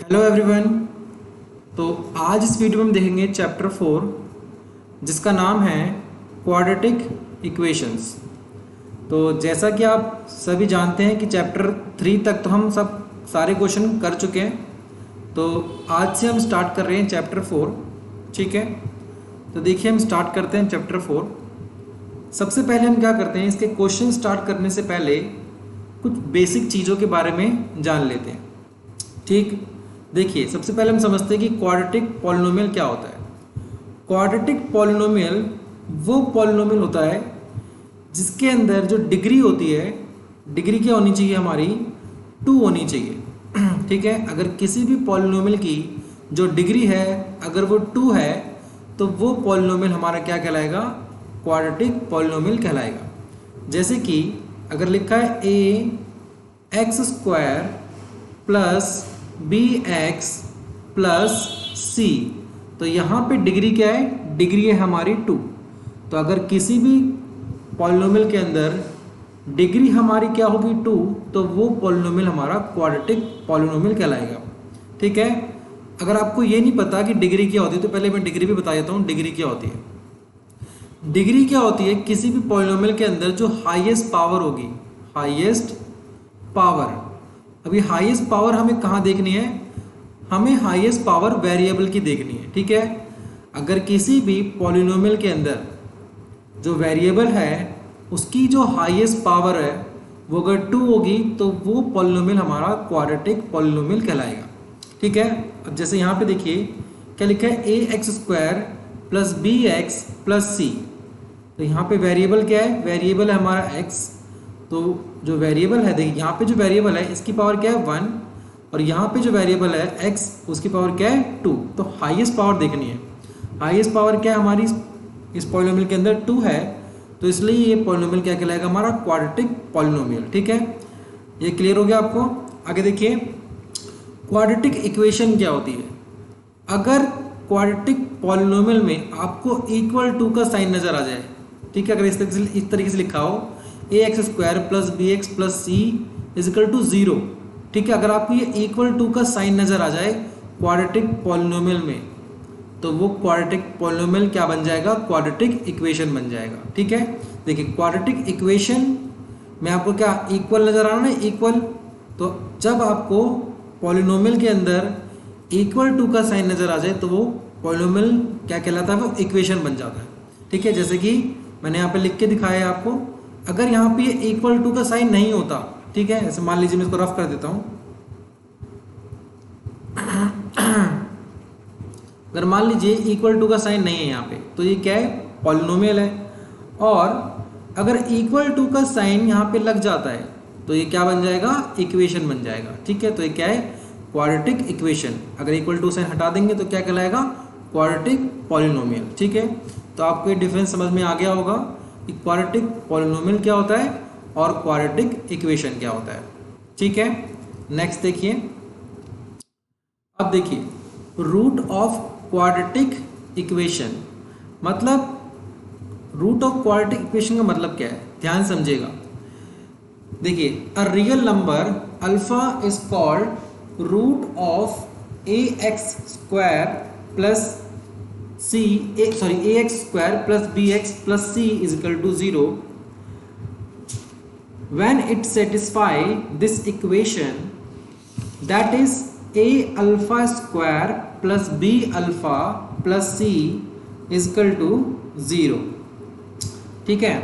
Hello everyone. तो आज इस वीडियो में हम देखेंगे चैप्टर 4 जिसका नाम है क्वाड्रेटिक इक्वेशंस। तो जैसा कि आप सभी जानते हैं कि चैप्टर 3 तक तो हम सब सारे क्वेश्चन कर चुके हैं। तो आज से हम स्टार्ट कर रहे हैं चैप्टर 4। ठीक है, तो देखिए हम स्टार्ट करते हैं चैप्टर 4। सबसे पहले हम क्या करते हैं, इसके क्वेश्चन स्टार्ट करने से पहले कुछ बेसिक चीज़ों के बारे में जान लेते हैं। ठीक, देखिए सबसे पहले हम समझते हैं कि क्वाड्रेटिक पॉलिनोमियल क्या होता है। क्वाड्रेटिक पॉलिनोमियल वो पॉलिनोमियल होता है जिसके अंदर जो डिग्री होती है, डिग्री क्या होनी चाहिए हमारी, 2 होनी चाहिए। ठीक है, अगर किसी भी पॉलिनोमियल की जो डिग्री है अगर वो 2 है तो वो पॉलिनोमियल हमारा क्या कहलाएगा, क्वाड्रेटिक पॉलिनोमियल कहलाएगा। जैसे कि अगर लिखा है ax² plus bx plus c, तो यहाँ पे डिग्री क्या है, डिग्री है हमारी 2। तो अगर किसी भी पॉलिनोमियल के अंदर डिग्री हमारी क्या होगी 2, तो वो पॉलिनोमियल हमारा क्वाड्रेटिक पॉलिनोमियल कहलाएगा। ठीक है, अगर आपको ये नहीं पता कि डिग्री क्या होती है तो पहले मैं डिग्री भी बता देता हूँ। डिग्री क्या होती है, डिग्री क्या होती है, किसी भी पॉलिनोमियल के अंदर जो हाईएस्ट पावर होगी, हाईएस्ट पावर। अभी हाईएस्ट पावर हमें कहाँ देखनी है, हमें हाईएस्ट पावर वेरिएबल की देखनी है। ठीक है, अगर किसी भी पॉलिनोमियल के अंदर जो वेरिएबल है उसकी जो हाईएस्ट पावर है वो अगर 2 होगी तो वो पॉलिनोमियल हमारा क्वाड्रेटिक पॉलिनोमियल कहलाएगा। ठीक है, अब जैसे यहाँ पे देखिए क्या लिखा है, ax² plus bx plus c। तो यहाँ पे वेरिएबल क्या है, वेरिएबल है हमारा x। तो जो वेरिएबल है, देखिए यहाँ पे जो वेरिएबल है इसकी पावर क्या है 1, और यहाँ पे जो वेरिएबल है x उसकी पावर क्या है 2। तो हाईएस्ट पावर देखनी है, हाईएस्ट पावर क्या है हमारी इस पॉलिनोमियल के अंदर 2 है, तो इसलिए ये पॉलिनोमियल क्या कहलाएगा, हमारा क्वाड्रेटिक पॉलिनोमियल। ठीक है, ये क्लियर हो गया आपको। आगे देखिए क्वाड्रेटिक इक्वेशन क्या होती है। अगर क्वाड्रेटिक पॉलिनोमियल में आपको =2 का साइन नजर आ जाए, ठीक है, अगर इस तरीके से लिखा हो ax² plus bx plus c = 0। ठीक है, अगर आपको ये =2 का साइन नजर आ जाए क्वाड्रेटिक पॉलिनोमियल में तो वो क्वाड्रेटिक पॉलिनोमियल क्या बन जाएगा, क्वाड्रेटिक इक्वेशन बन जाएगा। ठीक है, देखिए क्वाड्रेटिक इक्वेशन में आपको क्या इक्वल नजर आ रहा है ना, इक्वल। तो जब आपको पॉलिनोमियल के अंदर =2 का साइन नजर आ जाए तो वो पॉलिनोमियल क्या कहलाता है, वो इक्वेशन बन जाता है। ठीक है, जैसे कि मैंने यहाँ पे लिख के दिखाया है आपको। अगर यहाँ पे =2 का साइन नहीं होता, ठीक है, ऐसे मान लीजिए मैं इसको रफ कर देता हूँ। अगर मान लीजिए =2 का साइन नहीं है यहाँ पे, तो ये क्या है, पॉलिनोमियल है। और अगर =2 का साइन यहाँ पे लग जाता है तो ये क्या बन जाएगा, इक्वेशन बन जाएगा। ठीक है, तो ये क्या है, क्वाड्रेटिक इक्वेशन। अगर =2 साइन हटा देंगे तो क्या कहलाएगा, क्वाड्रेटिक पॉलिनोमियल। ठीक है, तो आपको ये डिफरेंस समझ में आ गया होगा कि क्वाड्रेटिक पॉलिनोमियल क्या होता है और क्वाड्रेटिक इक्वेशन क्या होता है। ठीक है, नेक्स्ट देखिए। अब देखिए रूट ऑफ क्वाड्रेटिक इक्वेशन, मतलब रूट ऑफ क्वाड्रेटिक इक्वेशन का मतलब क्या है, ध्यान समझिएगा। देखिए a real number alpha is called root of ax² plus ax² plus bx plus c = 0 when it satisfy this equation, that is a∝² plus b∝ plus c = 0। ठीक है,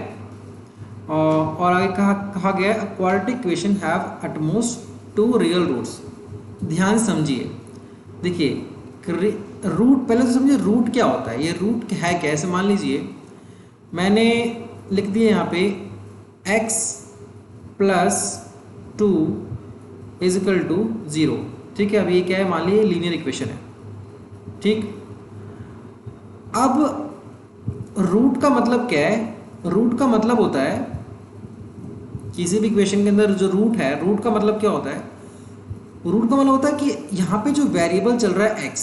और आगे कहा गया quadratic equation have at most 2 real roots. ध्यान समझिए, देखिए root, पहले तो समझिए रूट क्या होता है, ये रूट है क्या। ऐसे मान लीजिए मैंने लिख दिया यहाँ पे x प्लस 2 = 0। ठीक है, अब ये क्या है, मान लीजिए लीनियर इक्वेशन है। ठीक, अब रूट का मतलब क्या है, रूट का मतलब होता है किसी भी इक्वेशन के अंदर जो रूट है, रूट का मतलब क्या होता है, रूट का मतलब होता है कि यहाँ पे जो वेरिएबल चल रहा है x,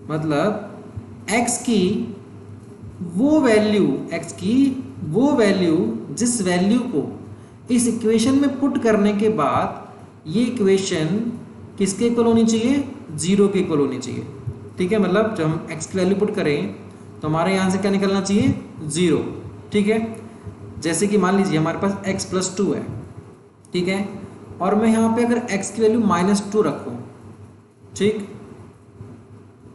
मतलब x की वो वैल्यू जिस वैल्यू को इस इक्वेशन में पुट करने के बाद ये इक्वेशन किसके इक्वल होनी चाहिए, 0 के इक्वल होनी चाहिए। ठीक है, मतलब जब हम x की वैल्यू पुट करें तो हमारे यहाँ से क्या निकलना चाहिए, 0। ठीक है, जैसे कि मान लीजिए हमारे पास x + 2 है। ठीक है, और मैं यहाँ पे अगर x की वैल्यू -2 रखूँ, ठीक,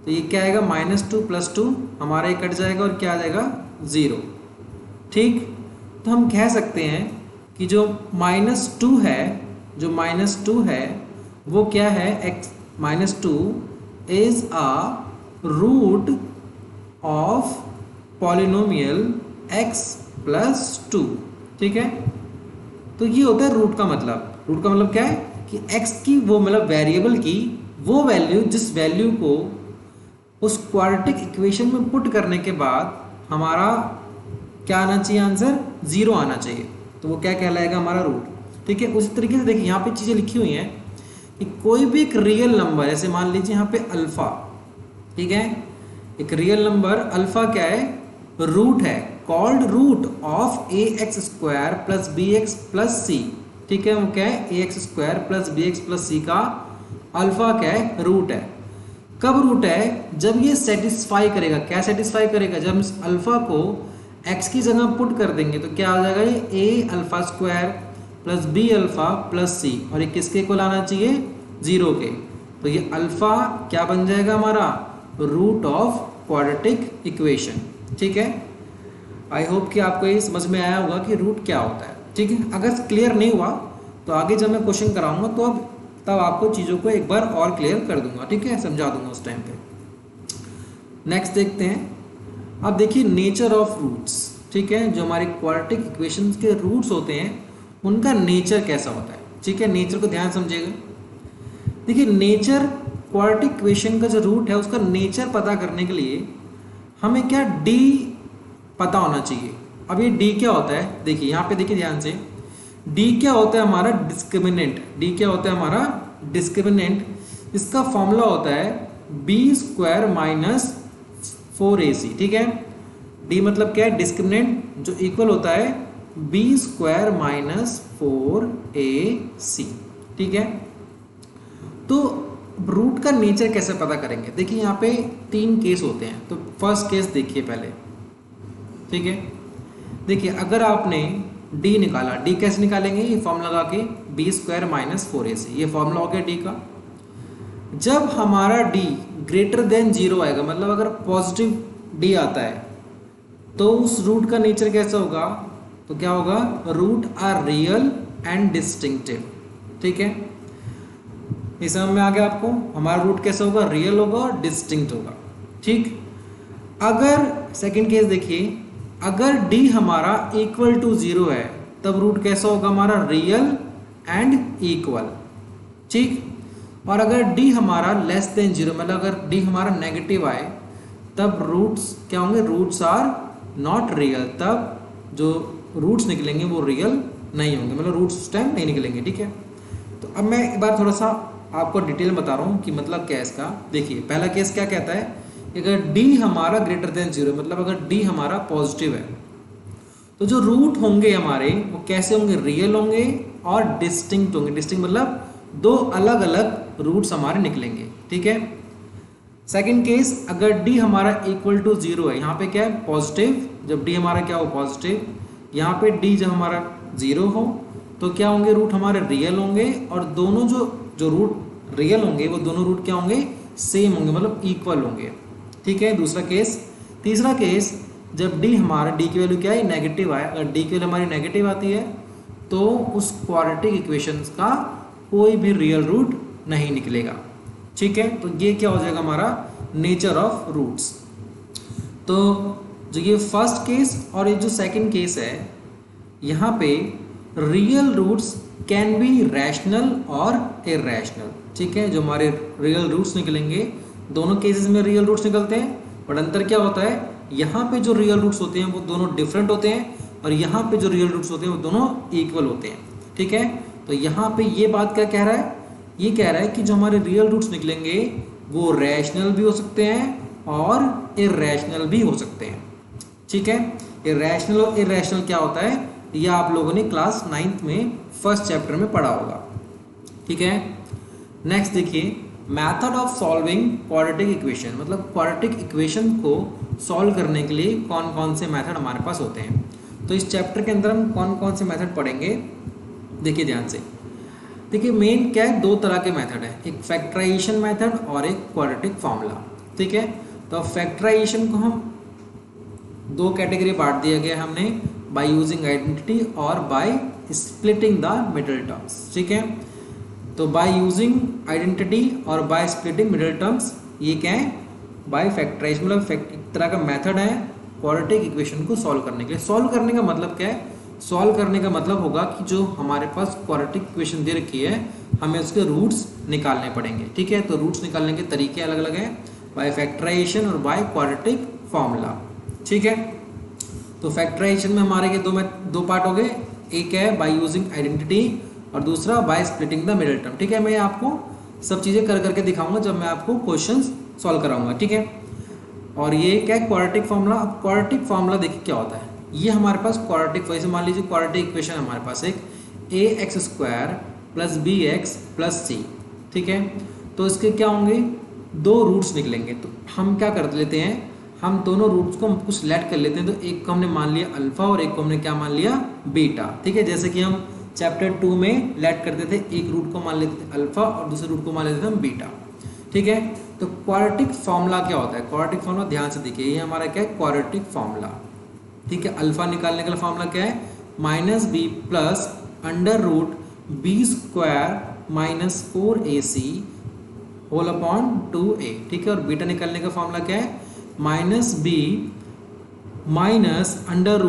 तो ये क्या आएगा, -2 + 2 हमारा ये कट जाएगा और क्या आ जाएगा, 0। ठीक, तो हम कह सकते हैं कि जो -2 है, जो -2 है वो क्या है, x -2 is a root of polynomial x + 2। ठीक है, तो ये होता है रूट का मतलब। रूट का मतलब क्या है कि x की वो मतलब वेरिएबल की वो वैल्यू, जिस वैल्यू को उस क्वाड्रेटिक इक्वेशन में पुट करने के बाद हमारा क्या आना चाहिए, आंसर 0 आना चाहिए, तो वो क्या कहलाएगा, हमारा रूट। ठीक है, उसी तरीके से देखिए यहाँ पे चीज़ें लिखी हुई हैं कि कोई भी एक रियल नंबर, जैसे मान लीजिए यहाँ पे अल्फ़ा, ठीक है, एक रियल नंबर अल्फ़ा क्या है, रूट है, called root of ax² + bx + c। ठीक है, वो क्या है, ax² + bx + c का अल्फ़ा क्या है, रूट है। कब रूट है, जब ये सेटिस्फाई करेगा, क्या सेटिस्फाई करेगा, जब इस अल्फ़ा को x की जगह पुट कर देंगे तो क्या आ जाएगा, ये a² + b + c, और ये किसके इक्वल आना चाहिए, 0 के। तो ये अल्फ़ा क्या बन जाएगा, हमारा रूट ऑफ क्वाड्रेटिक इक्वेशन। ठीक है, आई होप कि आपको ये समझ में आया होगा कि रूट क्या होता है। ठीक है, अगर क्लियर नहीं हुआ तो आगे जब मैं क्वेश्चन कराऊंगा तो अब तब आपको चीज़ों को एक बार और क्लियर कर दूंगा। ठीक है, समझा दूंगा उस टाइम पे। नेक्स्ट देखते हैं, अब देखिए नेचर ऑफ रूट्स। ठीक है, जो हमारे क्वाड्रेटिक इक्वेशंस के रूट्स होते हैं उनका नेचर कैसा होता है। ठीक है, नेचर को ध्यान समझिएगा। देखिए नेचर, क्वाड्रेटिक इक्वेशन का जो रूट है उसका नेचर पता करने के लिए हमें क्या, डी पता होना चाहिए। अब ये डी क्या होता है, देखिए यहाँ पे देखिए ध्यान से, डी क्या होता है, हमारा डिस्क्रिमिनेंट। डी क्या होता है, हमारा डिस्क्रिमिनेंट। इसका फॉर्मूला होता है b² - 4ac। ठीक है, डी मतलब क्या है, डिस्क्रिमिनेंट, जो इक्वल होता है b² - 4ac। ठीक है, तो रूट का नेचर कैसे पता करेंगे, देखिए यहाँ पे 3 केस होते हैं। तो फर्स्ट केस देखिए पहले। ठीक है, देखिए अगर आपने d निकाला, d कैसे निकालेंगे, ये फॉर्मूला लगा के b² - 4ac, ये फॉर्मूला हो गया d का। जब हमारा d > 0 आएगा, मतलब अगर पॉजिटिव d आता है तो उस रूट का नेचर कैसा होगा, तो क्या होगा, root are real and distinctive. ठीक है, ये समझ में आ गया आपको, हमारा रूट कैसा होगा, रियल होगा और डिस्टिंक्ट होगा। ठीक, अगर सेकंड केस देखिए, अगर d हमारा = 0 है तब रूट कैसा होगा, हमारा रियल एंड इक्वल। ठीक, और अगर d हमारा <0, मतलब अगर d हमारा नेगेटिव आए तब रूट्स क्या होंगे, रूट्स आर नॉट रियल, तब जो रूट्स निकलेंगे वो रियल नहीं होंगे, मतलब रूट्स उस टाइम नहीं निकलेंगे। ठीक है, तो अब मैं एक बार थोड़ा सा आपको डिटेल बता रहा हूँ कि मतलब क्या है इसका। देखिए पहला केस क्या कहता है, अगर d हमारा > 0, मतलब अगर d हमारा पॉजिटिव है तो जो रूट होंगे हमारे वो कैसे होंगे, रियल होंगे और डिस्टिंक्ट होंगे। डिस्टिंक्ट मतलब 2 अलग अलग रूट्स हमारे निकलेंगे। ठीक है, सेकंड केस, अगर d हमारा = 0 है, यहाँ पे क्या है, पॉजिटिव, जब d हमारा क्या हो, पॉजिटिव, यहाँ पे d जब हमारा 0 हो तो क्या होंगे, रूट हमारे रियल होंगे, और दोनों जो रूट रियल होंगे वो दोनों रूट क्या होंगे, सेम होंगे, मतलब इक्वल होंगे। ठीक है, दूसरा केस। तीसरा केस, जब d हमारा, d की वैल्यू क्या है, नेगेटिव आए, अगर d की वैल्यू हमारी नेगेटिव आती है तो उस क्वाड्रेटिक इक्वेशंस का कोई भी रियल रूट नहीं निकलेगा। ठीक है, तो ये क्या हो जाएगा, हमारा नेचर ऑफ रूट्स। तो जो ये फर्स्ट केस और ये जो सेकंड केस है, यहाँ पे real roots can be rational और इरैशनल। ठीक है, जो हमारे रियल रूट्स निकलेंगे, दोनों केसेस में रियल रूट्स निकलते हैं, बट अंतर क्या होता है, यहाँ पे जो रियल रूट्स होते हैं वो दोनों डिफरेंट होते हैं, और यहाँ पे जो रियल रूट्स होते हैं वो दोनों इक्वल होते हैं। ठीक है, तो यहाँ पे ये बात क्या कह रहा है, ये कह रहा है कि जो हमारे रियल रूट्स निकलेंगे वो रैशनल भी हो सकते हैं और इरैशनल भी हो सकते हैं। ठीक है, इरैशनल और इरैशनल क्या होता है, यह आप लोगों ने क्लास 9th में फर्स्ट चैप्टर में पढ़ा होगा। ठीक है, नेक्स्ट देखिए, method of solving quadratic equation, मतलब क्वाड्रेटिक इक्वेशन को सॉल्व करने के लिए कौन कौन से मेथड हमारे पास होते हैं। तो इस चैप्टर के अंदर हम कौन कौन से मेथड पढ़ेंगे, देखिए ध्यान से। देखिए मेन क्या है, दो तरह के मेथड है, एक फैक्टराइजेशन मेथड और एक क्वाड्रेटिक फार्मूला। ठीक है, तो फैक्टराइजेशन को हम दो कैटेगरी बांट दिया गया हमने, बाय यूजिंग आइडेंटिटी और by splitting the middle terms. ठीक है, तो बाय यूजिंग आइडेंटिटी और बाय स्प्लिटिंग मिडिल टर्म्स, ये क्या है, बाय फैक्टराइजेशन, मतलब एक तरह का मेथड है क्वाड्रेटिक इक्वेशन को सॉल्व करने के लिए। सॉल्व करने का मतलब क्या है, सॉल्व करने का मतलब होगा कि जो हमारे पास क्वाड्रेटिक इक्वेशन दे रखी है हमें उसके रूट्स निकालने पड़ेंगे। ठीक है, तो रूट्स निकालने के तरीके अलग अलग हैं, बाय फैक्टराइजेशन और बाय क्वाड्रेटिक फार्मूला। ठीक है, तो फैक्टराइजेशन में हमारे के दो पार्ट हो गए, एक है बाय यूजिंग आइडेंटिटी और दूसरा by splitting the middle term. ठीक है, मैं आपको सब चीज़ें कर करके दिखाऊंगा जब मैं आपको क्वेश्चंस सॉल्व कराऊंगा। ठीक है, और ये क्या है, क्वाड्रेटिक फार्मूला। अब क्वाड्रेटिक फार्मूला देखिए क्या होता है, ये हमारे पास क्वाड्रेटिक, वैसे मान लीजिए क्वाड्रेटिक इक्वेशन हमारे पास एक ax² plus bx plus c। ठीक है, तो इसके क्या होंगे, दो रूट्स निकलेंगे। तो हम क्या कर लेते हैं, हम दोनों रूट्स को कुछ लेट कर लेते हैं। तो एक को हमने मान लिया अल्फा और एक को हमने क्या मान लिया, बीटा। ठीक है, जैसे कि हम चैप्टर 2 में लेट करते थे, एक रूट को मान लेते थे अल्फा और दूसरे रूट को मान लेते थे हम बीटा। ठीक है, तो क्वाड्रेटिक फार्मूला क्या होता है, क्वाड्रेटिक फार्मूला ध्यान से देखिए, ये हमारा क्या है, क्वाड्रेटिक फार्मूला। ठीक है, अल्फा निकालने का फार्मूला क्या है, minus b plus under root b square minus 4ac whole upon 2a। ठीक है, और बीटा निकालने का फार्मूला क्या है, minus b minus under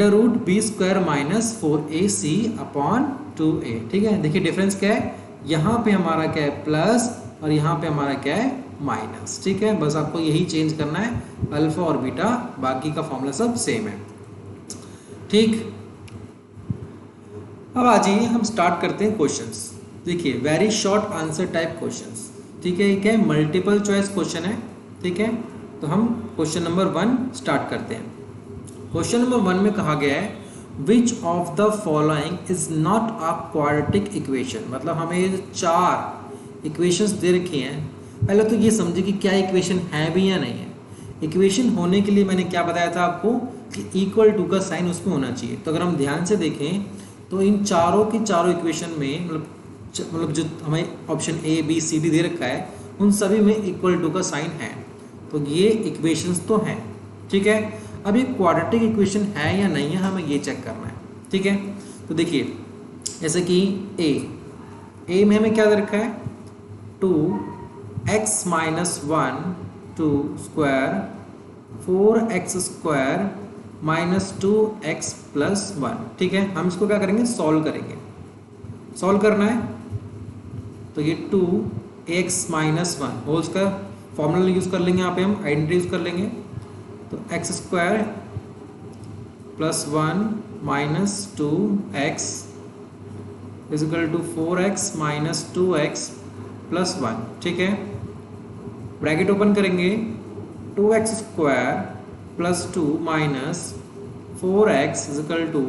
root b square minus 4ac upon 2a। ठीक है, देखिए डिफरेंस क्या है, यहाँ पे हमारा क्या है प्लस और यहाँ पे हमारा क्या है माइनस। ठीक है, बस आपको यही चेंज करना है, अल्फा और बीटा, बाकी का फॉर्मूला सब सेम है। ठीक, अब आ जाइए हम स्टार्ट करते हैं क्वेश्चंस। देखिए very short answer type questions. ठीक है, ये क्या है, मल्टीपल चॉइस क्वेश्चन है। ठीक है, तो हम क्वेश्चन नंबर 1 स्टार्ट करते हैं। क्वेश्चन नंबर 1 में कहा गया है which of the following is not a quadratic equation, मतलब हमें ये 4 इक्वेशंस दे रखी हैं। पहले तो ये समझिए कि क्या इक्वेशन है भी या नहीं है। इक्वेशन होने के लिए मैंने क्या बताया था आपको कि इक्वल टू का साइन उसमें होना चाहिए। तो अगर हम ध्यान से देखें तो इन चारों की चारों इक्वेशन में मतलब जो हमें option A B C D दे रखा है उन सभी में इक्वल टू का साइन है, तो ये इक्वेशंस तो हैं। ठीक है, अब ये क्वाड्रेटिक इक्वेशन है या नहीं है हमें ये चेक करना है। ठीक है, तो देखिए जैसे कि ए में हमें क्या दे रखा है, 2x - 1 2 square 4x square minus 2x plus 1। ठीक है, हम इसको क्या करेंगे, सॉल्व करेंगे। सॉल्व करना है तो ये 2x - 1 whole square formula use कर लेंगे, यहाँ पे हम आइडेंटिटी यूज़ कर लेंगे। तो x square plus 1 minus 2x equal to 4x minus 2x plus 1। ठीक है, ब्रैकेट ओपन करेंगे, 2x square plus 2 minus 4x equal to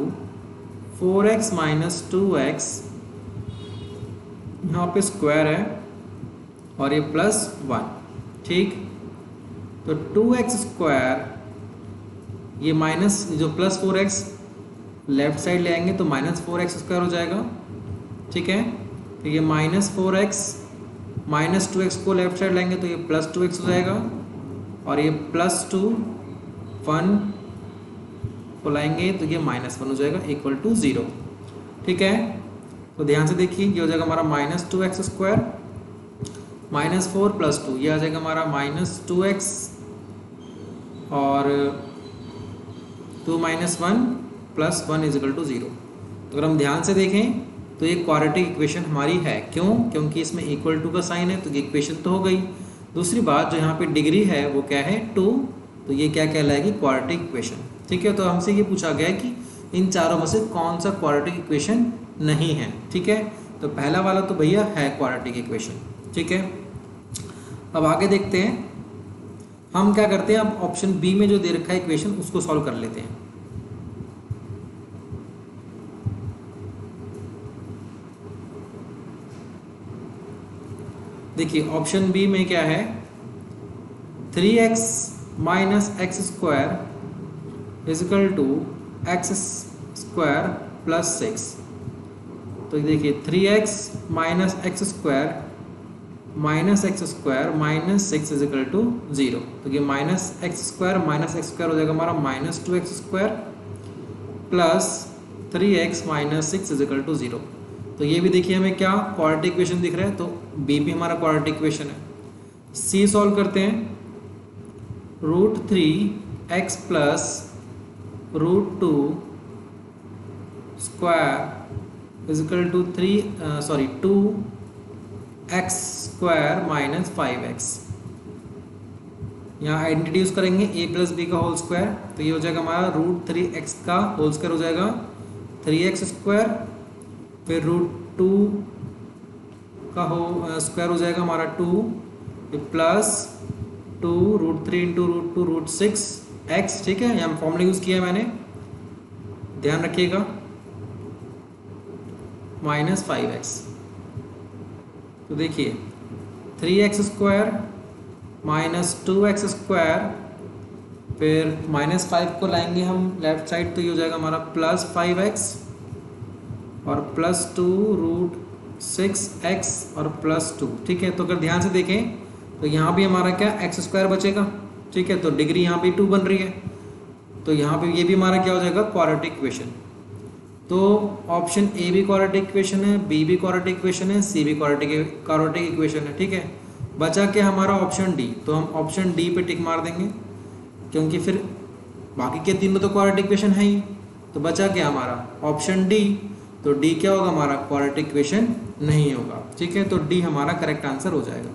4x minus 2x, यहाँ पे स्क्वायर है और ये प्लस 1। ठीक, तो 2x स्क्वायर ये माइनस जो प्लस 4x लेफ्ट साइड ले आएंगे तो माइनस 4x स्क्वायर हो जाएगा। ठीक है, तो ये माइनस 4x माइनस 2x को लेफ्ट साइड लाएंगे तो ये प्लस 2x हो जाएगा और ये प्लस 2 1 को लाएंगे तो ये माइनस 1 हो जाएगा इक्वल टू 0। ठीक है, तो ध्यान से देखिए ये हो जाएगा हमारा minus 2x square minus 4 plus 2, ये आ जाएगा हमारा माइनस 2x और 2 माइनस 1 प्लस 1 इजिकल टू 0। तो अगर हम ध्यान से देखें तो ये क्वाड्रेटिक इक्वेशन हमारी है। क्यों, क्योंकि इसमें इक्वल टू का साइन है तो ये इक्वेशन तो हो गई। दूसरी बात जो यहाँ पे डिग्री है वो क्या है 2, तो ये क्या कहलाएगी क्वाड्रेटिक इक्वेशन। ठीक है, तो हमसे ये पूछा गया कि इन चारों में से कौन सा क्वाड्रेटिक इक्वेशन नहीं है। ठीक है, तो पहला वाला तो भैया है क्वाड्रेटिक इक्वेशन। ठीक है, अब आगे देखते हैं हम क्या करते हैं। अब ऑप्शन बी में जो दे रखा है इक्वेशन उसको सॉल्व कर लेते हैं। देखिए ऑप्शन बी में क्या है, 3x minus x square equal to x square plus 6। तो देखिए 3x minus x square minus 6 equal to 0। तो ये माइनस एक्स स्क्वायर हो जाएगा हमारा minus 2x square plus 3x minus 6 equal to 0। तो ये भी देखिए हमें क्या क्वाड्रेटिक इक्वेशन दिख रहा है, तो बी भी हमारा क्वाड्रेटिक इक्वेशन है। सी सॉल्व करते हैं, √3x plus √2 square equal to 2x square minus 5x। यहाँ आइडेंटिटी यूज करेंगे a प्लस बी का होल स्क्वायर, तो ये हो जाएगा हमारा √3x का होल स्क्वायर हो जाएगा 3x स्क्वायर, फिर √2 का स्क्वायर हो जाएगा हमारा 2 प्लस 2 √3 इंटू √2 √6x। ठीक है, यहाँ फॉर्मूला यूज किया है मैंने, ध्यान रखिएगा, माइनस 5x। तो देखिए 3x square minus 2x square, फिर माइनस 5 को लाएंगे हम लेफ्ट साइड, तो ये हो जाएगा हमारा प्लस 5x और प्लस 2 √6x और प्लस 2। ठीक है, तो अगर ध्यान से देखें तो यहाँ भी हमारा क्या x स्क्वायर बचेगा। ठीक है, तो डिग्री यहाँ पे 2 बन रही है, तो यहाँ पे ये भी हमारा क्या हो जाएगा क्वाड्रेटिक इक्वेशन। तो ऑप्शन ए भी क्वाड्रेटिक इक्वेशन है, बी भी क्वाड्रेटिक इक्वेशन है, सी भी क्वाड्रेटिक इक्वेशन है। ठीक है, बचा क्या हमारा ऑप्शन डी, तो हम ऑप्शन डी पे टिक मार देंगे, क्योंकि फिर बाकी के तीनों तो क्वाड्रेटिक इक्वेशन है ही। तो बचा क्या हमारा ऑप्शन डी, तो डी क्या होगा हमारा क्वाड्रेटिक इक्वेशन नहीं होगा। ठीक है, तो डी हमारा करेक्ट आंसर हो जाएगा।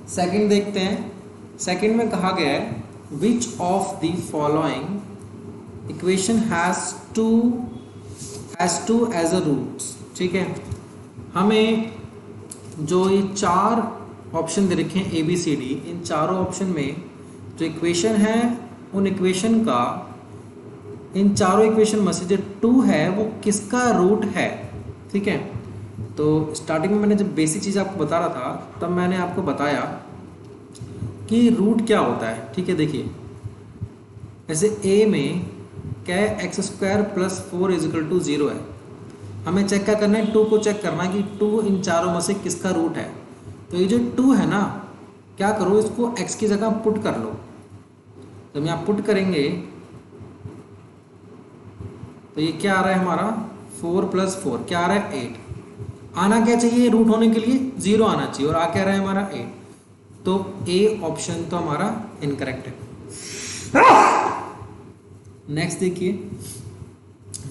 सेकंड देखते हैं, सेकंड में कहा गया है which of the following equation has two as a roots. ठीक है, हमें जो ये 4 ऑप्शन दे रखे हैं ए बी सी डी, इन चारों ऑप्शन में जो इक्वेशन है उन इक्वेशन का, इन चारों इक्वेशन में से जो 2 है वो किसका रूट है। ठीक है, तो स्टार्टिंग में मैंने जब बेसिक चीज़ आपको बता रहा था तब मैंने आपको बताया कि रूट क्या होता है। ठीक है, देखिए ऐसे ए में क्या है, x square plus 4 equal to 0 है। हमें चेक क्या करना है, 2 को चेक करना है कि 2 इन चारों में से किसका रूट है। तो ये जो 2 है ना, क्या करो इसको x की जगह पुट कर लो। जब यहाँ पुट करेंगे तो ये क्या आ रहा है हमारा 4 प्लस 4 क्या आ रहा है 8। आना क्या चाहिए रूट होने के लिए 0 आना चाहिए, और आ क्या रहा है हमारा 8। तो ए ऑप्शन तो हमारा इनकरेक्ट है। नेक्स्ट देखिए,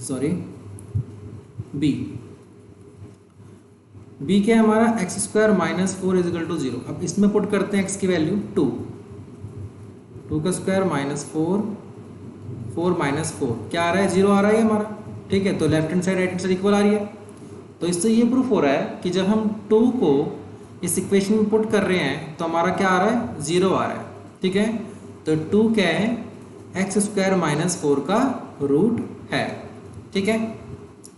सॉरी बी क्या है हमारा x square minus 4 equal to 0। अब इसमें पुट करते हैं x की वैल्यू 2 का स्क्वायर माइनस 4 माइनस 4 क्या आ रहा है 0 आ रहा है हमारा। ठीक है, तो left hand side right hand side equal आ रही है। तो इससे ये प्रूफ हो रहा है कि जब हम 2 को इस इक्वेशन में पुट कर रहे हैं तो हमारा क्या आ रहा है 0 आ रहा है। ठीक है, तो 2 क्या है एक्स स्क्वायर माइनस 4 का रूट है। ठीक है,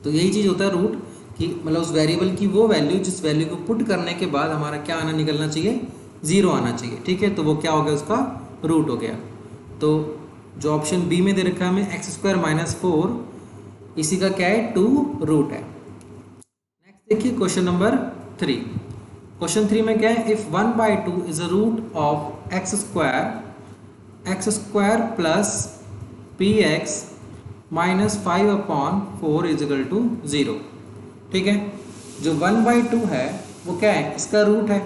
तो यही चीज़ होता है रूट कि मतलब उस वेरिएबल की वो वैल्यू जिस वैल्यू को पुट करने के बाद हमारा क्या आना निकलना चाहिए 0 आना चाहिए। ठीक है, तो वो क्या हो गया उसका रूट हो गया। तो जो ऑप्शन बी में दे रखा है हमें एक्स स्क्वायर माइनस 4, इसी का क्या है 2 रूट है। नेक्स्ट देखिए क्वेश्चन नंबर 3। क्वेश्चन 3 में क्या है, if 1/2 is a root of x square plus p x minus 5/4 equal to 0। ठीक है, जो 1/2 है वो क्या है इसका रूट है,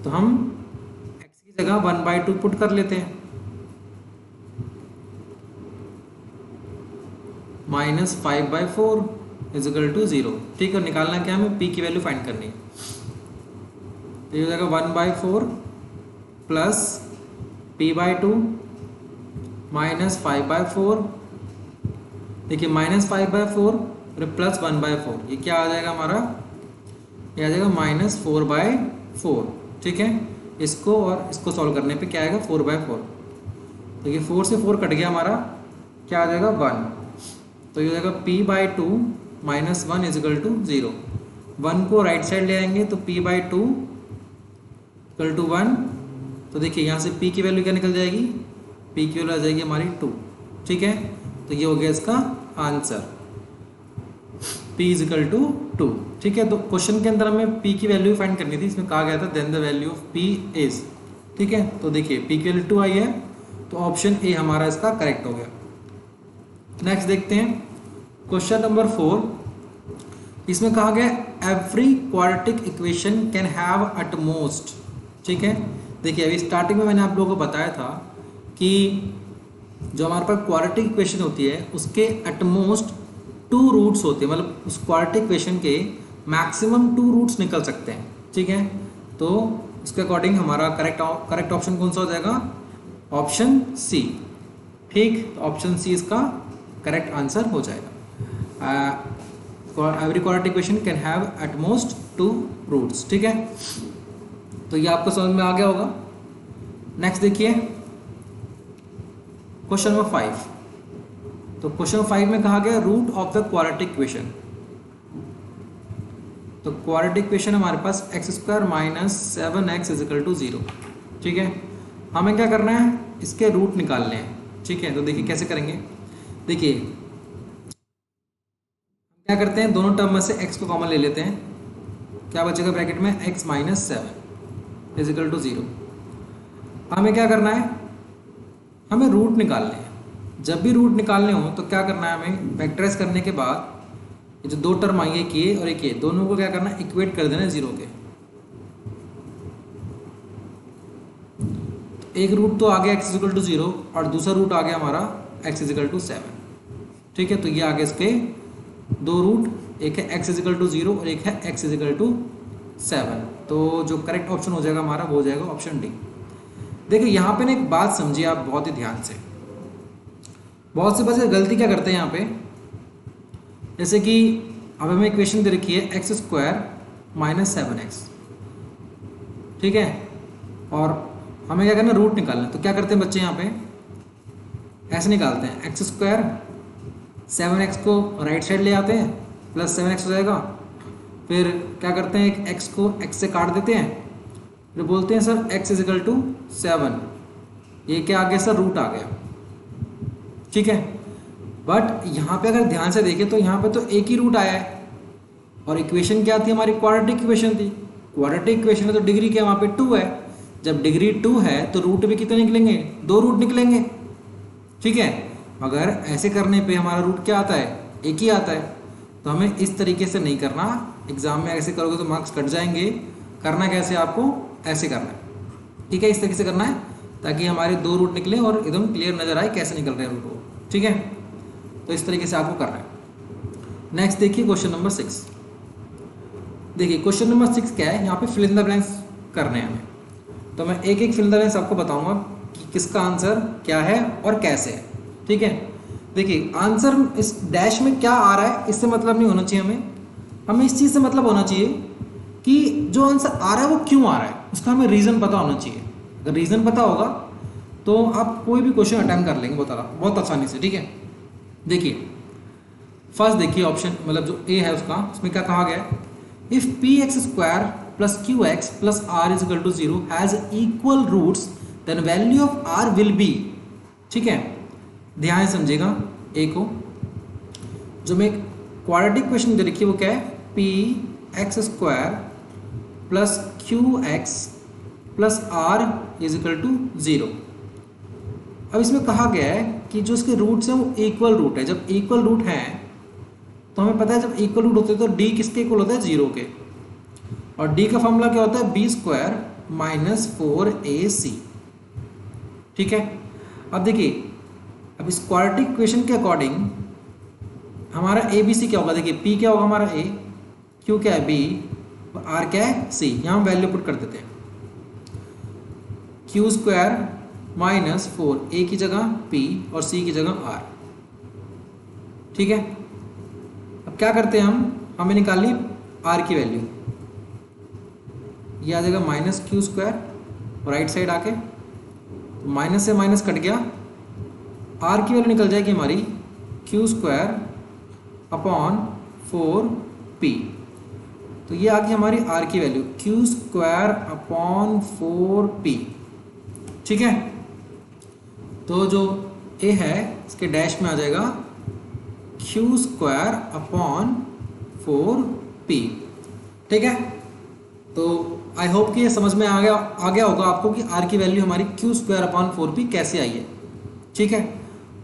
तो हम x की जगह 1/2 पुट कर लेते हैं, माइनस 5/4 इजिकल टू 0। ठीक है, निकालना क्या हमें p की वैल्यू फाइंड करनी है। तो ये हो जाएगा 1/4 प्लस p/2 माइनस 5/4। देखिए माइनस 5/4 और प्लस 1/4 ये क्या आ जाएगा हमारा, ये आ जाएगा माइनस 4/4। ठीक है, इसको और इसको सॉल्व करने पे क्या आएगा 4/4। तो ये 4 से 4 कट गया हमारा, क्या आ जाएगा 1। तो ये हो जाएगा p/2 माइनस 1 इजिकल टू 0। 1 को राइट साइड ले आएंगे तो p/2 इक्वल टू 1, तो देखिए यहाँ से p की वैल्यू क्या निकल जाएगी, p की वैल्यू आ जाएगी हमारी 2। ठीक है, तो ये हो गया इसका answer, p is equal to 2। ठीक है, तो क्वेश्चन के अंदर हमें p की वैल्यू फाइंड करनी थी, इसमें कहा गया था then the value of p is. ठीक है, तो देखिए p की वैल्यू 2 आई है, तो ऑप्शन ए हमारा इसका करेक्ट हो गया। नेक्स्ट देखते हैं क्वेश्चन नंबर 4। इसमें कहा गया every quadratic equation can have at most. ठीक है, देखिए अभी स्टार्टिंग में मैंने आप लोगों को बताया था कि जो हमारे पास क्वाड्रेटिक इक्वेशन होती है उसके एट मोस्ट 2 रूट्स होते हैं, मतलब उस क्वाड्रेटिक इक्वेशन के मैक्सिमम 2 रूट्स निकल सकते हैं। ठीक है, तो उसके अकॉर्डिंग हमारा करेक्ट ऑप्शन कौन सा हो जाएगा, ऑप्शन सी। ठीक, तो ऑप्शन सी इसका करेक्ट आंसर हो जाएगा। Every quadratic equation can have at most 2 roots. ठीक है, तो ये आपको समझ में आ गया होगा। नेक्स्ट देखिए क्वेश्चन नंबर 5। तो क्वेश्चन 5 में कहा गया root of the quadratic equation. तो क्वाड्रेटिक इक्वेशन हमारे पास x² minus 7x is equal to 0। ठीक है, हमें क्या करना है, इसके रूट निकालने हैं। ठीक है, तो देखिए कैसे करेंगे। देखिए क्या करते हैं, दोनों टर्म में से x को कॉमन ले लेते हैं, क्या बचेगा ब्रैकेट में, x minus 7 is equal to 0। हमें क्या करना है, हमें रूट निकालने हैं। जब भी रूट निकालने हो तो क्या करना है, हमें फैक्टराइज करने के बाद ये जो 2 टर्म आई है, एक ये और एक ये, दोनों को क्या करना है, इक्वेट कर देना है 0 के। तो एक रूट तो आ गया x इज इक्वल टू 0 और दूसरा रूट आ गया हमारा x इज इक्वल टू 7। ठीक है, तो ये आगे इसके 2 रूट, एक है x इज इक्वल टू 0 और एक है x इज इक्वल टू 7। तो जो करेक्ट ऑप्शन हो जाएगा हमारा वो हो जाएगा ऑप्शन डी। देखिए यहाँ पे ना एक बात समझिए आप बहुत ही ध्यान से। बहुत से बच्चे गलती क्या करते हैं यहाँ पे, जैसे कि अब हमें इक्वेशन दे रखी है x² माइनस 7x। ठीक है, और हमें क्या करना है, रूट निकालना है। तो क्या करते हैं बच्चे यहाँ पे, ऐसे निकालते हैं, x² 7x को राइट साइड ले आते हैं, प्लस 7x हो जाएगा। फिर क्या करते हैं, एक x को x से काट देते हैं, फिर बोलते हैं sir x is equal to 7। ये क्या आ गया सर, रूट आ गया। ठीक है, बट यहाँ पे अगर ध्यान से देखें तो यहाँ पे तो एक ही रूट आया है और इक्वेशन क्या थी हमारी, क्वाड्रेटिक इक्वेशन थी। क्वाड्रेटिक इक्वेशन में तो डिग्री क्या वहाँ पे 2 है। जब डिग्री 2 है तो रूट भी कितने निकलेंगे, 2 रूट निकलेंगे। ठीक है, मगर ऐसे करने पे हमारा रूट क्या आता है, एक ही आता है। तो हमें इस तरीके से नहीं करना, एग्जाम में ऐसे करोगे तो मार्क्स कट जाएंगे। करना कैसे, आपको ऐसे करना है। ठीक है, इस तरीके से करना है ताकि हमारे 2 रूट निकले और एकदम क्लियर नजर आए कैसे निकल रहे हैं रूट वो। ठीक है, तो इस तरीके से आपको करना है। नेक्स्ट देखिए क्वेश्चन नंबर 6। देखिए क्वेश्चन नंबर 6 क्या है, यहाँ पे फिल इन द ब्लैंक्स करने हैं हमें। तो मैं एक एक फिल इन द ब्लैंक्स आपको बताऊंगा कि किसका आंसर क्या है और कैसे है। ठीक है, देखिए आंसर इस डैश में क्या आ रहा है इससे मतलब नहीं होना चाहिए, हमें इस चीज़ से मतलब होना चाहिए कि जो आंसर आ रहा है वो क्यों आ रहा है, उसका हमें रीज़न पता होना चाहिए। अगर रीज़न पता होगा तो आप कोई भी क्वेश्चन अटेम्प्ट कर लेंगे बहुत आसानी से। ठीक है, देखिए फर्स्ट देखिए ऑप्शन, मतलब जो ए है उसका, उसमें क्या कहा गया है, if px² plus qx plus r is equal to 0 has equal roots then value of r will be. ठीक है, ध्यान से समझिएगा ए को। जो मैं क्वाड्रेटिक इक्वेशन दे रखी है वो क्या है, px² plus qx plus r is equal to 0। अब इसमें कहा गया है कि जो इसके रूट्स हैं वो इक्वल रूट है। जब इक्वल रूट हैं तो हमें पता है जब इक्वल रूट होते हैं तो d किसके इक्वल होता है, 0 के। और d का फॉर्मूला क्या होता है, b² माइनस 4ac। ठीक है, अब देखिए अब इस क्वाड्रेटिक इक्वेशन के अकॉर्डिंग हमारा ए बी सी क्या होगा, देखिए p क्या होगा हमारा a, q क्या है b, r क्या है c। यहाँ हम वैल्यू पुट कर देते हैं, q² माइनस 4, a की जगह p और c की जगह r। ठीक है, अब क्या करते हैं हमें निकालनी r की वैल्यू, ये आ जाएगा माइनस q² और राइट साइड आके तो माइनस से माइनस कट गया, r की वैल्यू निकल जाएगी हमारी q² अपॉन 4p। तो ये आ गई हमारी आर की value Q square upon 4p। ठीक है, तो जो ए है इसके डैश में आ जाएगा क्यू स्क्वायर अपॉन 4p। ठीक है, तो आई होप कि ये समझ में आ गया होगा आपको कि आर की वैल्यू हमारी क्यू स्क्वायर अपॉन 4p कैसे आई है। ठीक है,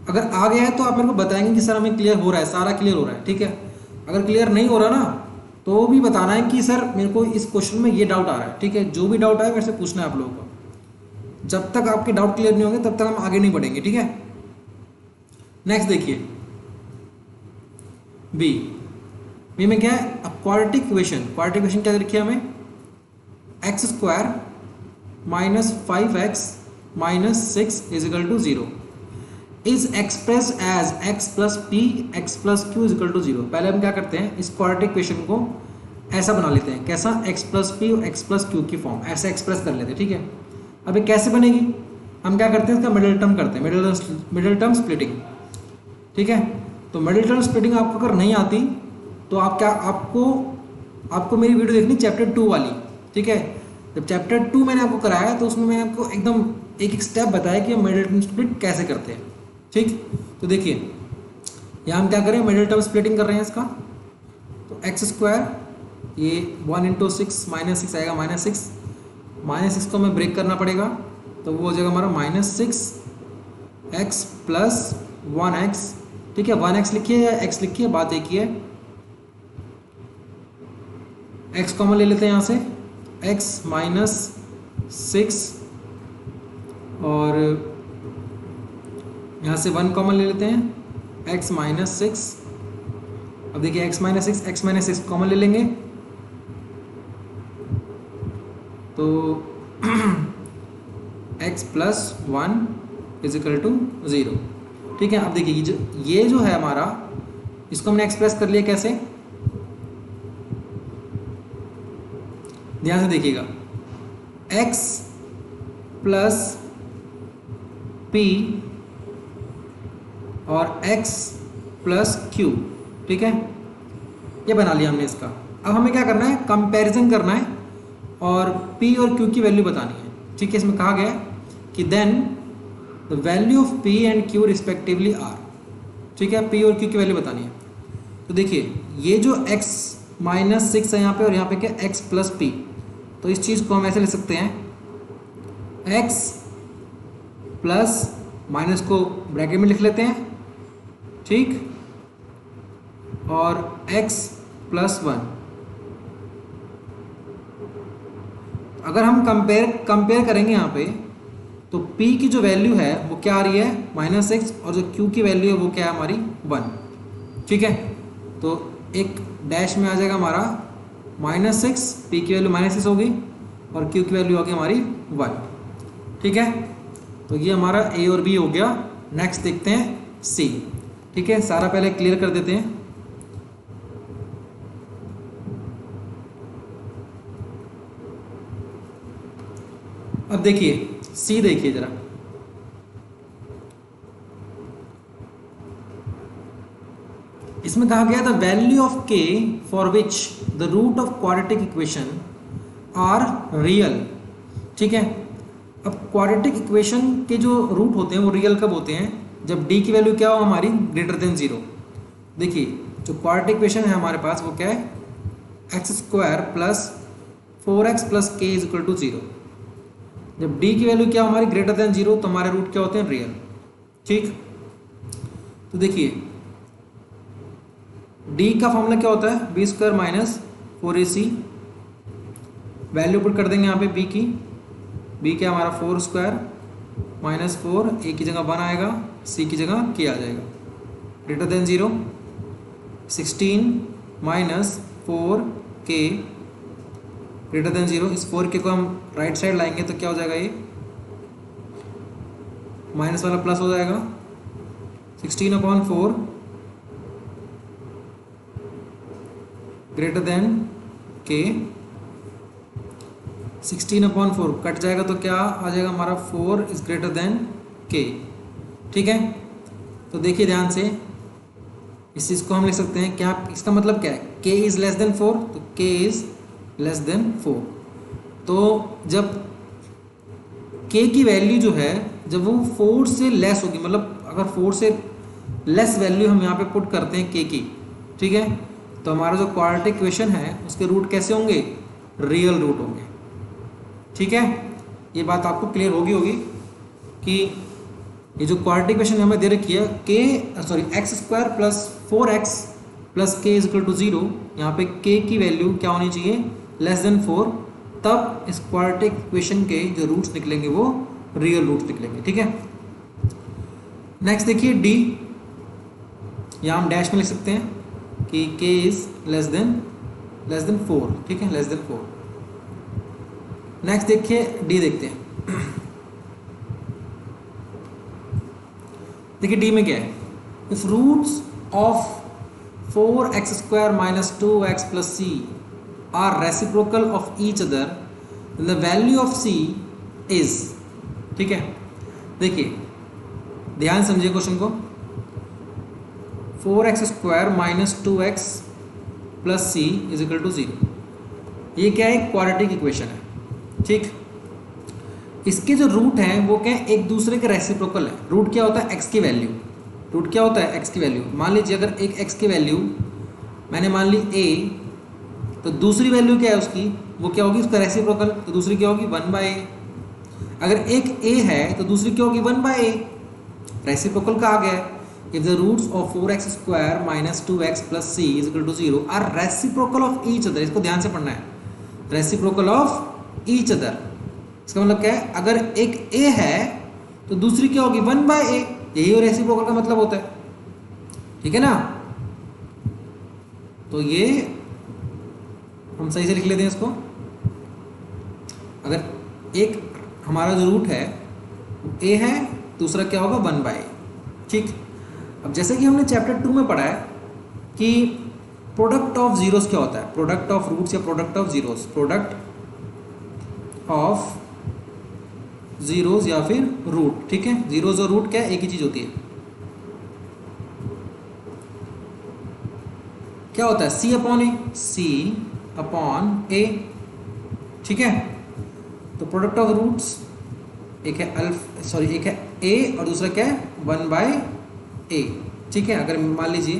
अगर आ गया है तो आप मेरे को बताएंगे कि सर हमें क्लियर हो रहा है, सारा क्लियर हो रहा है। ठीक है, अगर क्लियर नहीं हो रहा ना तो भी बताना है कि सर मेरे को इस क्वेश्चन में ये डाउट आ रहा है। ठीक है, जो भी डाउट आए मेरे से पूछना है आप लोगों को। जब तक आपके डाउट क्लियर नहीं होंगे तब तक हम आगे नहीं बढ़ेंगे। ठीक है, नेक्स्ट देखिए बी में क्या है, क्वाड्रेटिक इक्वेशन। क्वाड्रेटिक इक्वेशन क्या लिखी है हमें, x square minus 5x minus 6 is equal to 0 is express as x plus p x plus q is equal to 0। पहले हम क्या करते हैं, इस क्वाड्रेटिक इक्वेशन को ऐसा बना लेते हैं। कैसा, x प्लस पी और x प्लस क्यू की फॉर्म ऐसे एक्सप्रेस कर लेते हैं। ठीक है, अब ये कैसे बनेगी, हम क्या करते हैं, इसका मिडिल टर्म करते हैं, मिडिल टर्म स्प्लिटिंग। ठीक है, तो मिडिल टर्म स्प्लिटिंग आपको अगर नहीं आती तो आप क्या, आपको मेरी वीडियो देखनी चैप्टर 2 वाली। ठीक है, जब चैप्टर 2 मैंने आपको कराया तो उसमें मैंने आपको एकदम एक स्टेप बताया कि हम मिडिल टर्म स्प्लिट कैसे करते हैं। ठीक, तो देखिए यहाँ हम क्या करें, मिडिल टर्म स्प्लिटिंग कर रहे हैं इसका। तो एक्स स्क्वायर ये 1 इंटू 6 माइनस 6 आएगा, माइनस 6 को हमें ब्रेक करना पड़ेगा, तो वो हो जाएगा हमारा माइनस 6x प्लस 1x। ठीक है, 1x लिखिए या x लिखिए, बात एक ही है। x कॉमन ले लेते हैं यहाँ से, x माइनस 6 और यहाँ से 1 कॉमन ले लेते हैं, x माइनस 6। अब देखिए x माइनस 6 कॉमन ले लेंगे तो x plus 1 is equal to 0। ठीक है, अब देखिए ये जो है हमारा, इसको हमने एक्सप्रेस कर लिया कैसे, ध्यान से देखिएगा, x प्लस p और x प्लस q। ठीक है, ये बना लिया हमने इसका। अब हमें क्या करना है, कंपैरिजन करना है और p और q की वैल्यू बतानी है। ठीक है, इसमें कहा गया है कि then the value of p and q respectively are. ठीक है, p और q की वैल्यू बतानी है। तो देखिए ये जो x माइनस 6 है यहाँ पे और यहाँ पे क्या x प्लस p, तो इस चीज़ को हम ऐसे लिख सकते हैं, x प्लस माइनस को ब्रैकेट में लिख लेते हैं। ठीक, और x प्लस 1। अगर हम कंपेयर करेंगे यहाँ पे तो p की जो वैल्यू है वो क्या आ रही है, माइनस 6, और जो q की वैल्यू है वो क्या है हमारी 1। ठीक है, तो एक डैश में आ जाएगा हमारा माइनस 6, p की वैल्यू माइनस 6 होगी और q की वैल्यू होगी हमारी 1। ठीक है, तो ये हमारा a और b हो गया। नेक्स्ट देखते हैं c। ठीक है, सारा पहले क्लियर कर देते हैं। अब देखिए c, देखिए जरा, इसमें कहा गया the value of k for which the root of quadratic equation are real. ठीक है, अब क्वाड्रेटिक इक्वेशन के जो रूट होते हैं वो रियल कब होते हैं, जब d की वैल्यू क्या हो हमारी ग्रेटर देन 0। देखिए जो क्वाड्रेटिक इक्वेशन है हमारे पास वो क्या है, x square plus 4x plus k is equal to 0। जब d की वैल्यू क्या हो हमारी ग्रेटर देन 0 तो हमारे रूट क्या होते हैं, रियल। ठीक, तो देखिए d का फॉर्मूला क्या होता है, b square minus 4ac। Value put कर देंगे यहाँ पे b की, b क्या हमारा 4 स्क्वायर माइनस 4, a की जगह 1 आएगा, c की जगह k आ जाएगा, greater than 0। 16 minus 4k greater than 0। इस 4k को हम राइट साइड लाएंगे तो क्या हो जाएगा, ये माइनस वाला प्लस हो जाएगा। 16/4 ग्रेटर देन k। 16/4 कट जाएगा तो क्या आ जाएगा हमारा, 4 इज ग्रेटर देन k। ठीक है, तो देखिए ध्यान से, इस चीज़ को हम लिख सकते हैं क्या, इसका मतलब क्या है, k इज़ लेस देन 4 तो k इज़ लेस देन 4। तो जब k की वैल्यू जो है जब वो 4 से लेस होगी, मतलब अगर 4 से लेस वैल्यू हम यहाँ पे पुट करते हैं k की, ठीक है, तो हमारा जो क्वाड्रेटिक इक्वेशन है उसके रूट कैसे होंगे, रियल रूट होंगे। ठीक है, ये बात आपको क्लियर होगी कि ये जो क्वाड्रेटिक इक्वेशन हमें दे रखी है x² plus 4x plus k is equal to 0, यहाँ पे k की वैल्यू क्या होनी चाहिए, लेस देन 4, तब इस क्वाड्रेटिक इक्वेशन के जो रूट्स निकलेंगे वो रियल रूट्स निकलेंगे। ठीक है, नेक्स्ट देखिए d, यहाँ हम डैश में लिख सकते हैं कि k इज लेस देन 4। ठीक है, लेस देन 4। नेक्स्ट देखिए d देखते हैं। देखिए d में क्या है, if roots of 4x² minus 2x plus c are reciprocal of each other, then the value of c is, ठीक है, देखिए ध्यान समझिए क्वेश्चन को, 4x² minus 2x plus c is equal to 0, ये क्या है, क्वाड्रेटिक इक्वेशन है। ठीक, इसके जो रूट हैं वो क्या है, एक दूसरे के रेसिप्रोकल है। रूट क्या होता है, x की वैल्यू, रूट क्या होता है, x की वैल्यू। मान लीजिए अगर एक x की वैल्यू मैंने मान ली a, तो दूसरी वैल्यू क्या है उसकी, वो क्या होगी, उसका रेसिप्रोकल, तो दूसरी क्या होगी 1/a। अगर एक a है तो दूसरी क्या होगी 1/a, रेसिप्रोकल कहा गया है। If the roots of 4x² minus 2x plus c is equal to 0 are reciprocal of each other, इसको ध्यान से पढ़ना है, रेसिप्रोकल ऑफ ईच अदर। इसका मतलब क्या है, अगर एक a है तो दूसरी क्या होगी 1/a, यही रेसिप्रोकल का मतलब होता है। ठीक है ना, तो ये हम सही से लिख लेते हैं इसको। अगर एक हमारा जो रूट है a है, दूसरा क्या होगा 1/a। ठीक, अब जैसे कि हमने चैप्टर 2 में पढ़ा है कि प्रोडक्ट ऑफ जीरोस क्या होता है, प्रोडक्ट ऑफ रूट्स या product of zeros, product of zeros या फिर रूट। ठीक है, जीरोस और रूट क्या है, एक ही चीज होती है। क्या होता है, c अपॉन a। ठीक है, तो प्रोडक्ट ऑफ रूट्स एक है एक है a और दूसरा क्या है 1/a। ठीक है, अगर मान लीजिए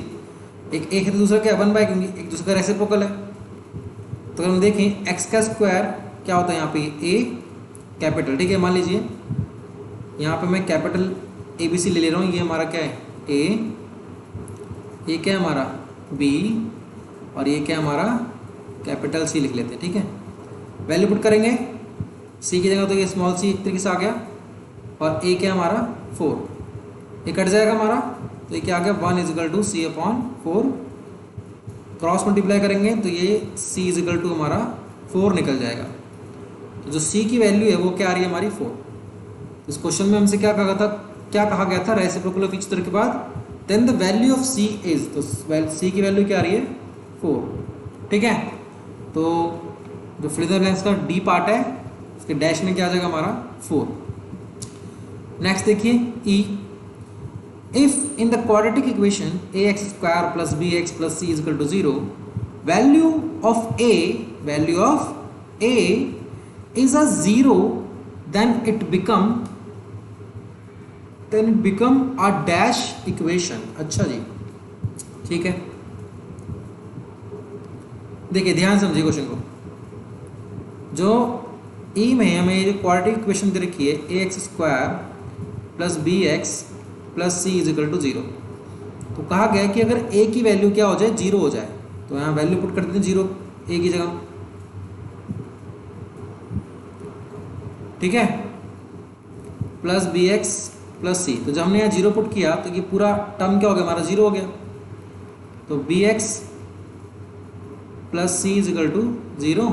एक a है तो दूसरा क्या है 1/a, क्योंकि एक दूसरे का रेसिप्रोकल है। तो अगर हम देखें x का स्क्वायर क्या होता है यहाँ पे a कैपिटल। ठीक है, मान लीजिए यहाँ पे मैं कैपिटल ABC ले रहा हूँ, ये हमारा क्या है a, ये क्या है हमारा b और ये क्या है हमारा कैपिटल C लिख लेते हैं। ठीक है, वैल्यू पुट करेंगे, c की जगह तो ये स्मॉल c एक तरीके से आ गया, और a क्या है हमारा 4, ये कट जाएगा हमारा, तो ये क्या आ गया 1 is equal to c upon 4। Cross multiply करेंगे तो ये c इज इक्वल टू हमारा 4 निकल जाएगा। तो जो c की वैल्यू है वो क्या आ रही है हमारी 4। इस क्वेश्चन में हमसे क्या कहा गया था, रेसिप्रोकल ऑफ ईच अदर के बाद then the value of c is, तो c की वैल्यू क्या आ रही है 4। ठीक है, तो जो फ्रीजर लेंस का d पार्ट है उसके डैश में क्या आ जाएगा हमारा 4। नेक्स्ट देखिए e, if in the quadratic equation ax² plus bx plus c is equal to 0, value of a is a 0, then it become a dash equation। अच्छा जी, ठीक है, देखिए ध्यान समझिए क्वेश्चन को। जो e में हमें ये क्वाड्रेटिक इक्वेशन दे रखी है ax² plus bx plus c is equal to 0, तो कहा गया कि अगर a की वैल्यू क्या हो जाए 0 हो जाए, तो यहाँ वैल्यू पुट कर देते हैं 0 a की जगह। ठीक है, प्लस bx प्लस c, तो जब हमने यहाँ 0 पुट किया तो ये पूरा टर्म क्या हो गया हमारा 0 हो गया, तो bx plus c is equal to 0।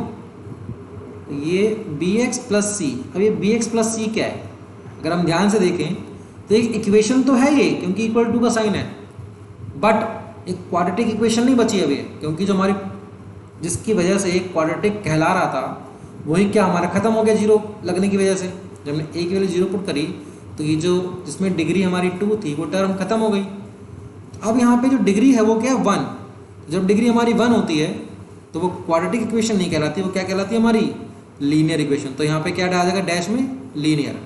ये bx प्लस c, अब ये bx प्लस c क्या है, अगर हम ध्यान से देखें तो एक इक्वेशन तो है ये, क्योंकि इक्वल टू का साइन है, बट एक क्वाड्रेटिक इक्वेशन नहीं बची अभी, क्योंकि जो हमारी जिसकी वजह से एक क्वाड्रेटिक कहला रहा था वही क्या हमारा ख़त्म हो गया 0 लगने की वजह से। जब हमने a की वैल्यू 0 पुट करी तो ये जो जिसमें डिग्री हमारी 2 थी वो टर्म खत्म हो गई। अब यहाँ पे जो डिग्री है वो क्या है 1। जब डिग्री हमारी 1 होती है तो वो क्वाड्रेटिक इक्वेशन नहीं कहलाती, वो क्या कहलाती है हमारी लीनियर इक्वेशन। तो यहाँ पे क्या आ जाएगा डैश में लीनियर,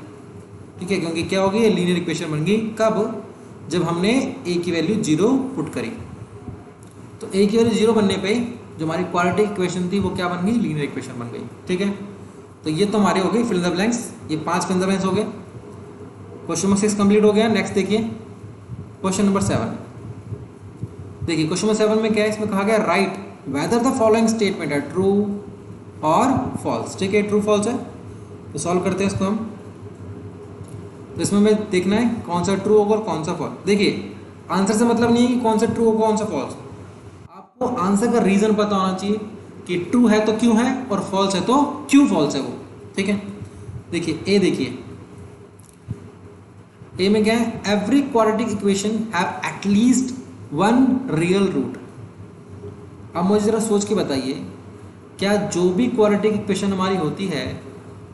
ठीक है, क्योंकि क्या होगी ये लीनियर इक्वेशन बन गई कब, जब हमने ए की वैल्यू 0 पुट करी। तो ए की वैल्यू 0 बनने पे जो हमारी क्वाड्रेटिक इक्वेशन थी वो क्या बन गई, लीनियर इक्वेशन बन गई, ठीक है। तो ये तो हमारे हो गए फिल इन द ब्लैंक्स, ये 5 फिल इन द ब्लैंक्स हो गए। क्वेश्चन नंबर 6 कंप्लीट हो गया। नेक्स्ट देखिए क्वेश्चन नंबर 7। देखिए क्वेश्चन नंबर 7 में क्या है, इसमें कहा गया right whether the following statement है ट्रू और फॉल्स, ठीक है, ट्रू फॉल्स है। तो सॉल्व करते हैं इसको हम। तो इसमें हमें देखना है कौन सा ट्रू होगा और कौन सा फॉल्स। देखिए आंसर से मतलब नहीं है कि कौन सा ट्रू होगा कौन सा फॉल्स, आपको आंसर का रीजन पता होना चाहिए कि ट्रू है तो क्यों है और फॉल्स है तो क्यों फॉल्स है वो, ठीक है। देखिए ए, देखिए ए में क्या है, every quadratic equation have at least one real root. अब मुझे जरा सोच के बताइए, क्या जो भी क्वाड्रेटिक इक्वेशन हमारी होती है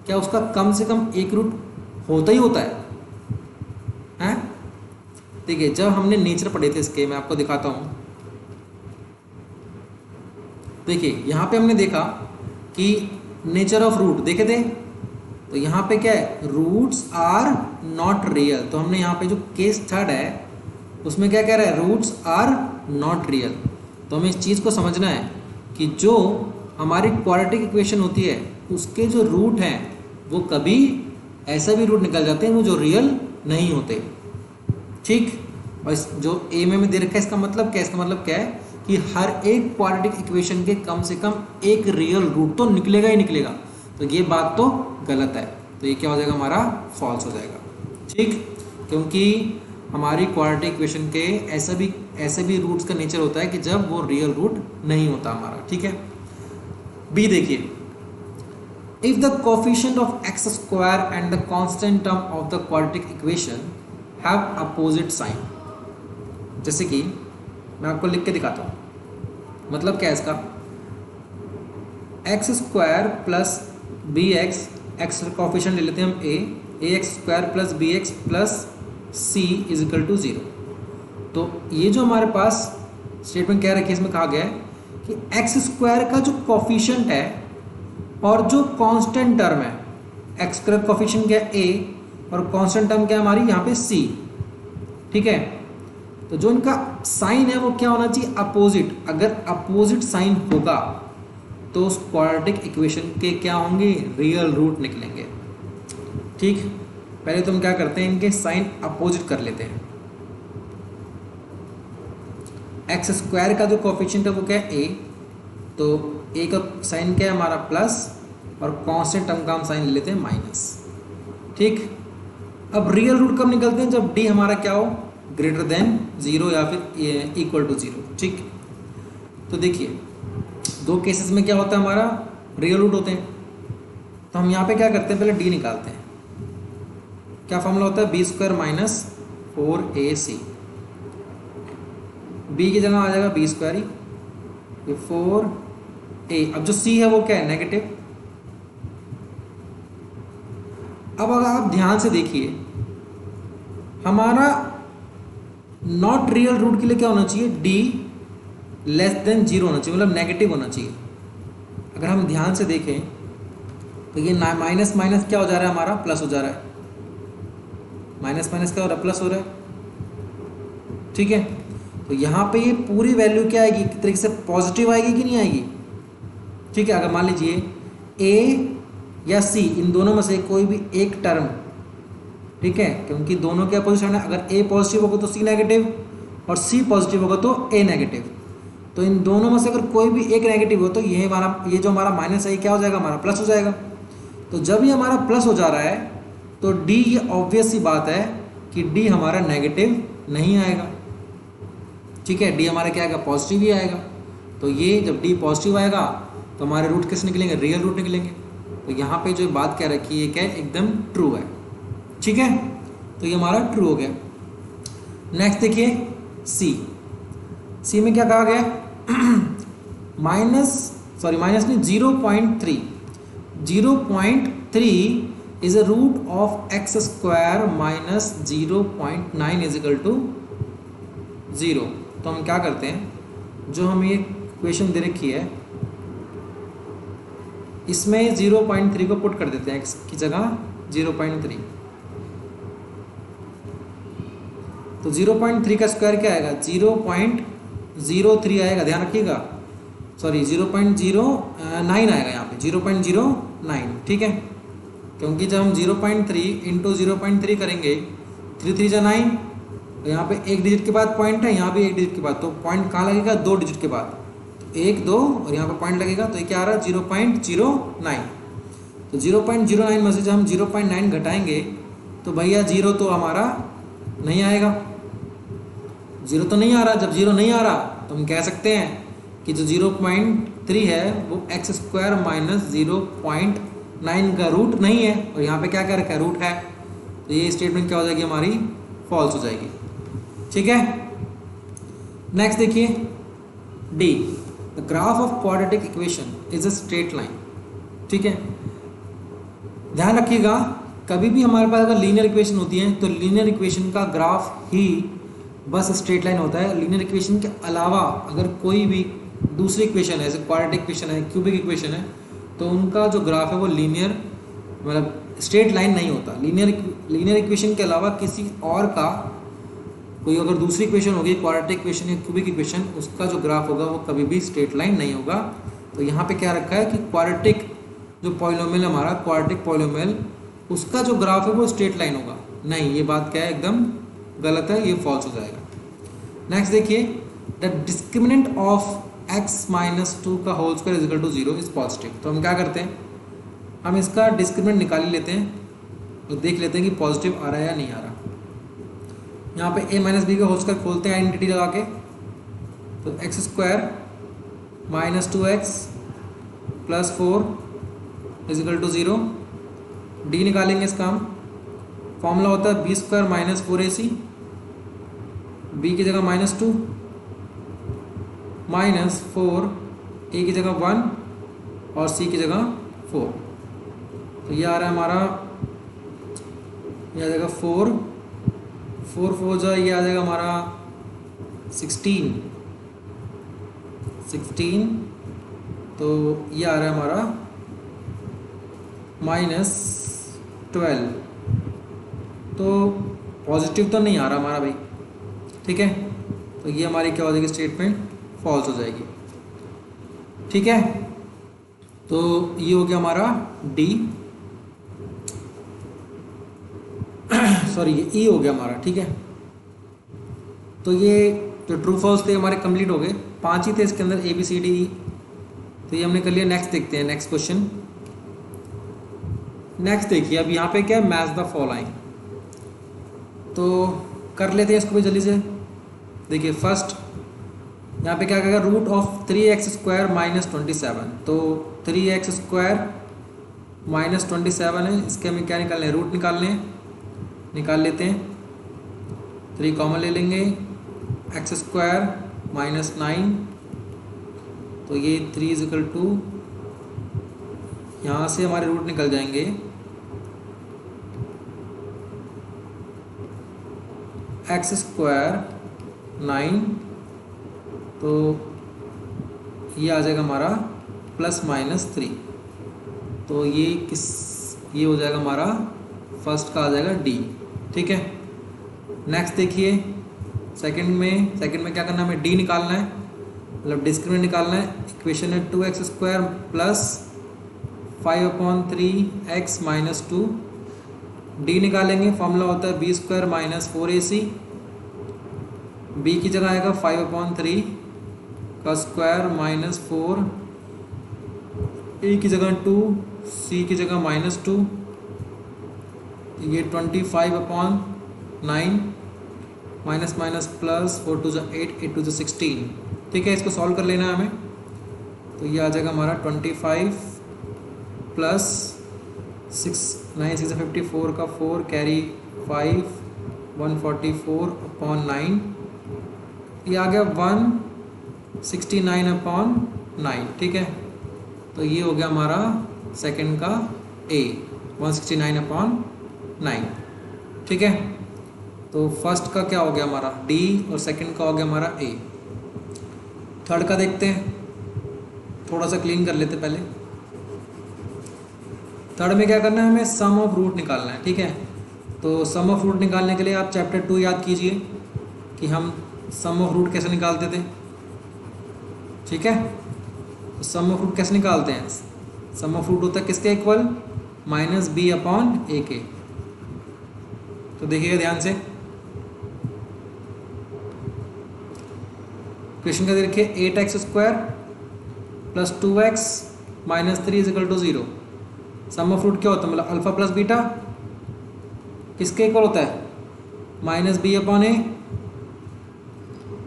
क्या उसका कम से कम एक रूट होता ही होता है? देखिए जब हमने नेचर पढ़े थे इसके, मैं आपको दिखाता हूँ। देखिए यहाँ पे हमने देखा कि नेचर ऑफ रूट देखे थे, तो यहाँ पे क्या है, रूट्स आर नॉट रियल। तो हमने यहाँ पे जो केस थर्ड है उसमें क्या कह रहा है, रूट्स आर नॉट रियल। तो हमें इस चीज़ को समझना है कि जो हमारी क्वाड्रेटिक इक्वेशन होती है उसके जो रूट हैं वो कभी ऐसा भी रूट निकल जाते हैं वो जो रियल नहीं होते, ठीक। और इस जो ए में दे रखा है इसका मतलब क्या है, इसका मतलब क्या है कि हर एक क्वाड्रेटिक इक्वेशन के कम से कम एक रियल रूट तो निकलेगा ही निकलेगा। तो ये बात तो गलत है, तो ये क्या हो जाएगा हमारा फॉल्स हो जाएगा, ठीक। क्योंकि हमारी क्वाड्रेटिक इक्वेशन के ऐसे भी रूट्स का नेचर होता है कि जब वो रियल रूट नहीं होता हमारा, ठीक है। बी देखिए, if the coefficient of x square and the constant term of the quadratic equation have opposite sign. जैसे कि मैं आपको लिख के दिखाता हूँ, मतलब क्या है इसका, x square plus b x, x coefficient ले लेते हैं हम a x square plus b x plus c is equal to 0। तो ये जो हमारे पास स्टेटमेंट क्या रखी है, इसमें कहा गया है कि एक्स स्क्वायर का जो कोफिशिएंट है और जो कांस्टेंट टर्म है, एक्स स्क्वायर कोफिशिएंट क्या है ए और कांस्टेंट टर्म क्या है हमारी यहाँ पे सी, ठीक है। तो जो इनका साइन है वो क्या होना चाहिए, अपोजिट। अगर अपोजिट साइन होगा तो उस क्वाड्रेटिक इक्वेशन के क्या होंगे, रियल रूट निकलेंगे, ठीक। पहले तो हम क्या करते हैं, इनके साइन अपोजिट कर लेते हैं। एक्स स्क्वायर का जो कोफिशिएंट है वो क्या है ए, तो ए का साइन क्या है हमारा प्लस और कांस्टेंट टर्म का हम साइन ले लेते हैं माइनस, ठीक। अब रियल रूट कब निकलते हैं, जब डी हमारा क्या हो, ग्रेटर देन 0 या फिर इक्वल टू 0, ठीक। तो देखिए दो केसेस में क्या होता है, हमारा रियल रूट होते हैं। तो हम यहाँ पे क्या करते हैं, पहले डी निकालते हैं। क्या फॉर्मूला होता है, b square minus 4ac। B की जगह आ जाएगा बी स्क्वायर ही, ये 4a। अब जो सी है वो क्या है, नेगेटिव। अब अगर आप ध्यान से देखिए, हमारा नॉट रियल रूट के लिए क्या होना चाहिए, डी लेस देन 0 होना चाहिए, मतलब नेगेटिव होना चाहिए। अगर हम ध्यान से देखें तो ये माइनस माइनस क्या हो जा रहा है हमारा, प्लस हो जा रहा है। माइनस माइनस क्या हो रहा है, प्लस हो रहा है, ठीक है। तो यहाँ पे ये पूरी वैल्यू क्या आएगी, एक तरीके से पॉजिटिव आएगी कि नहीं आएगी, ठीक है। अगर मान लीजिए ए या सी, इन दोनों में से कोई भी एक टर्म, ठीक है, क्योंकि दोनों के अपोजिशन है। अगर ए पॉजिटिव होगा तो सी नेगेटिव और सी पॉजिटिव होगा तो ए नेगेटिव। तो इन दोनों में से अगर कोई भी एक नेगेटिव हो तो ये जो हमारा माइनस है क्या हो जाएगा, हमारा प्लस हो जाएगा। तो जब ये हमारा प्लस हो जा रहा है तो डी, ये ऑब्वियस सी बात है कि डी हमारा नेगेटिव नहीं आएगा, ठीक है। डी हमारा क्या आएगा, पॉजिटिव ही आएगा। तो ये जब डी पॉजिटिव आएगा तो हमारे रूट किस निकलेंगे, रियल रूट निकलेंगे। तो यहाँ पे जो बात क्या रखी है, क्या है, एकदम ट्रू है, ठीक है। तो ये हमारा ट्रू हो गया। नेक्स्ट देखिए सी में क्या कहा गया, माइनस नहीं 0.3 is a root of x square minus 0.9 is equal to 0। तो हम क्या करते हैं, जो हमें ये क्वेश्चन दे रखी है इसमें 0.3 को पुट कर देते हैं x की जगह 0.3, तो 0.3 का स्क्वायर क्या आएगा 0.03 आएगा, ध्यान रखिएगा, सॉरी 0.09 आएगा यहाँ पे 0.09, ठीक है, क्योंकि जब हम 0.3 इंटू 0.3 करेंगे 3 3 जा 9, तो यहाँ पे एक डिजिट के बाद पॉइंट है, यहाँ भी एक डिजिट के बाद, तो पॉइंट कहाँ लगेगा 2 डिजिट के बाद, 1 2 और यहाँ पे पॉइंट लगेगा, तो ये क्या आ रहा है 0.09। तो 0.09 में से जब हम 0.9 घटाएंगे तो भैया 0 तो हमारा नहीं आएगा, 0 तो नहीं आ रहा। जब 0 नहीं आ रहा तो हम कह सकते हैं कि जो 0.3 है वो x स्क्वायर माइनस 0.9 का रूट नहीं है, और यहाँ पे क्या क्या रखा है रूट है, तो ये स्टेटमेंट क्या हो जाएगी हमारी फॉल्स हो जाएगी, ठीक है। नेक्स्ट देखिए D, the graph of quadratic equation is a straight line, ठीक है। ध्यान रखिएगा कभी भी हमारे पास अगर लीनियर इक्वेशन होती है तो लीनियर इक्वेशन का ग्राफ ही बस स्ट्रेट लाइन होता है। लीनियर इक्वेशन के अलावा अगर कोई भी दूसरी इक्वेशन है, जैसे क्वाड्रेटिक इक्वेशन है, क्यूबिक इक्वेशन है, तो उनका जो ग्राफ है वो लीनियर मतलब स्ट्रेट लाइन नहीं होता। लीनियर इक्वेशन के अलावा किसी और का कोई अगर दूसरी इक्वेशन होगी क्वाड्रेटिक इक्वेशन या क्यूबिक इक्वेशन, उसका जो ग्राफ होगा वो कभी भी स्ट्रेट लाइन नहीं होगा। तो यहाँ पे क्या रखा है कि क्वाड्रेटिक जो पॉलिनोमियल हमारा क्वाड्रेटिक पॉलिनोमियल, उसका जो ग्राफ है वो स्ट्रेट लाइन होगा, नहीं, ये बात क्या है एकदम गलत है, ये फॉल्स हो जाएगा। नेक्स्ट देखिए, the discriminant of x minus 2 का whole square is equal to 0 is positive. तो हम क्या करते हैं, हम इसका डिस्क्रिमिनेंट निकाल ही लेते हैं, तो देख लेते हैं कि पॉजिटिव आ रहा है या नहीं आ रहा। यहाँ पे a माइनस बी का होल स्क्वायर खोलते हैं आइडेंटिटी लगा के, तो x square minus 2x plus 4 is equal to 0। D निकालेंगे इसका हम, फॉर्मूला होता है b square minus 4ac, B की जगह माइनस 2 माइनस 4, ए की जगह 1 और सी की जगह 4। तो ये आ रहा है हमारा, ये आ जाएगा 4 4 4 जो ये आ जाएगा हमारा 16, तो ये आ रहा है हमारा माइनस 12। तो पॉजिटिव तो नहीं आ रहा हमारा भाई, ठीक है, तो ये हमारी क्या हो जाएगी स्टेटमेंट फॉल्स हो जाएगी, ठीक है। तो ये हो गया हमारा डी, सॉरी ये ई हो गया हमारा, ठीक है। तो ये जो ट्रू फॉल्स थे हमारे कंप्लीट हो गए, 5 ही थे इसके अंदर ए बी सी डी ई, तो ये हमने कर लिया। नेक्स्ट देखते हैं, नेक्स्ट क्वेश्चन। नेक्स्ट देखिए, अब यहाँ पे क्या है, मैच द फॉलोइंग, तो कर लेते हैं इसको भी जल्दी से। देखिए फर्स्ट यहाँ पे क्या कहेगा, root of 3x square minus 27, तो 3x स्क्वायर माइनस 27 है, इसके हमें क्या निकालने हैं, रूट निकालने हैं, निकाल लेते हैं। 3 कॉमन ले लेंगे, x स्क्वायर माइनस 9, तो ये 3 इज इक्वल टू, यहाँ से हमारे रूट निकल जाएंगे, x स्क्वायर 9, तो ये आ जाएगा हमारा प्लस माइनस 3, तो ये हो जाएगा हमारा फर्स्ट का आ जाएगा डी, ठीक है। नेक्स्ट देखिए सेकंड में क्या करना है, हमें डी निकालना है, मतलब डिस्क्रिमिनेंट निकालना है। इक्वेशन है 2x square plus 5/3x minus 2, D निकालेंगे, फॉर्मूला होता है b square minus 4ac, B की जगह आएगा 5/3 का स्क्वायर माइनस 4, ए की जगह 2, सी की जगह माइनस 2, ये 25/9 माइनस माइनस प्लस 4 2 8 8 2 16, ठीक है। इसको सॉल्व कर लेना है हमें, तो ये आ जाएगा हमारा 25 प्लस 6 9 6 54 का 4 कैरी 5 144/9, ये आ गया 169/9, ठीक है। तो ये हो गया हमारा सेकंड का ए 169/9, ठीक है। तो फर्स्ट का क्या हो गया हमारा डी और सेकंड का हो गया हमारा ए। थर्ड का देखते हैं, थोड़ा सा क्लीन कर लेते पहले। थर्ड में क्या करना है, हमें सम ऑफ रूट निकालना है, ठीक है। तो सम ऑफ रूट निकालने के लिए आप चैप्टर 2 याद कीजिए कि हम सम ऑफ रूट कैसे निकालते थे, ठीक है। तो सम ऑफ रूट कैसे निकालते हैं, सम ऑफ रूट होता है किसके equal, minus b upon A के। तो देखिएगा ध्यान से, क्वेश्चन का देखिए 8x² plus 2x minus 3 is equal to 0। Sum of root क्या होता है, मतलब अल्फा प्लस बीटा किसके इक्वल होता है, माइनस बी अपॉन ए।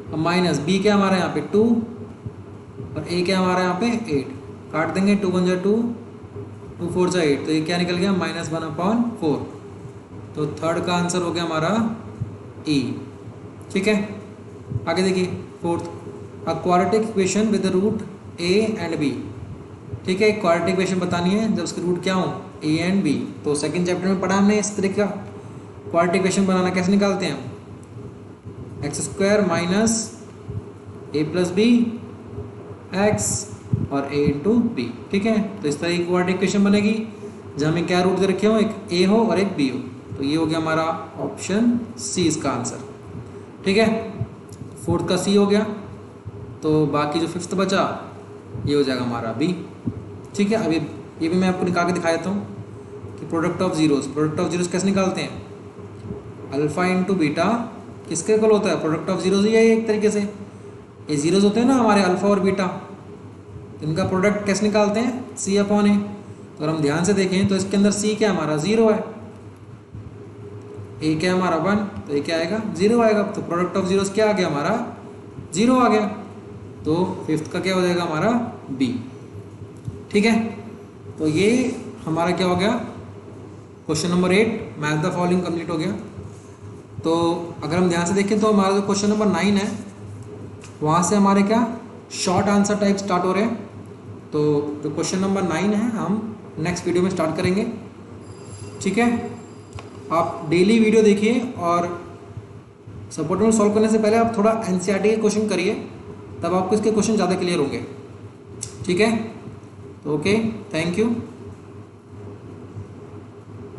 अब माइनस बी क्या हमारा यहाँ पे 2 और ए क्या हमारा यहाँ पे 8, काट देंगे 2 1 जा 2, 2 4 जा 8, तो ये क्या निकल गया -1 अपॉन 4। तो थर्ड का आंसर हो गया हमारा ई, ठीक है। आगे देखिए fourth, a quadratic equation with root A and B, ठीक है। क्वाड्रेटिक इक्वेशन बतानी है जब उसके रूट क्या हो, ए एंड बी। तो सेकंड चैप्टर में पढ़ा हमने इस तरीके का क्वाड्रेटिक इक्वेशन बनाना कैसे निकालते हैं, x² माइनस ए प्लस बी एक्स और a इंटू बी, ठीक है। तो इस तरह की क्वाड्रेटिक इक्वेशन बनेगी जहाँ हमें क्या रूट दे रखे हो, एक a हो और एक b हो। तो ये हो गया हमारा ऑप्शन सी इसका आंसर, ठीक है। फोर्थ का सी हो गया, तो बाकी जो फिफ्थ बचा ये हो जाएगा हमारा बी, ठीक है। अभी ये भी मैं आपको निकाल के दिखा देता हूँ कि प्रोडक्ट ऑफ जीरोस कैसे निकालते हैं, अल्फा इंटू बीटा किसके इक्वल होता है, प्रोडक्ट ऑफ जीरोस ही है एक तरीके से। ये जीरोस होते हैं ना हमारे अल्फा और बीटा, तो इनका प्रोडक्ट कैसे निकालते हैं, सी अपॉन ए। तो अगर हम ध्यान से देखें तो इसके अंदर सी क्या हमारा 0 है, ए क्या हमारा 1, तो ये क्या आएगा 0 आएगा। तो प्रोडक्ट ऑफ जीरोस क्या आ गया हमारा 0 आ गया। तो फिफ्थ का क्या हो जाएगा हमारा बी, ठीक है। तो ये हमारा क्या हो गया, question number 8 math the following complete हो गया। तो अगर हम ध्यान से देखें तो हमारा जो क्वेश्चन नंबर 9 है वहाँ से हमारे क्या शॉर्ट आंसर टाइप स्टार्ट हो रहे हैं। तो जो क्वेश्चन नंबर 9 है हम नेक्स्ट वीडियो में स्टार्ट करेंगे, ठीक है। आप डेली वीडियो देखिए और सपोर्ट में सॉल्व करने से पहले आप थोड़ा एनसीईआरटी के क्वेश्चन करिए, तब आपको इसके क्वेश्चन ज़्यादा क्लियर होंगे, ठीक है। तो ओके, थैंक यू।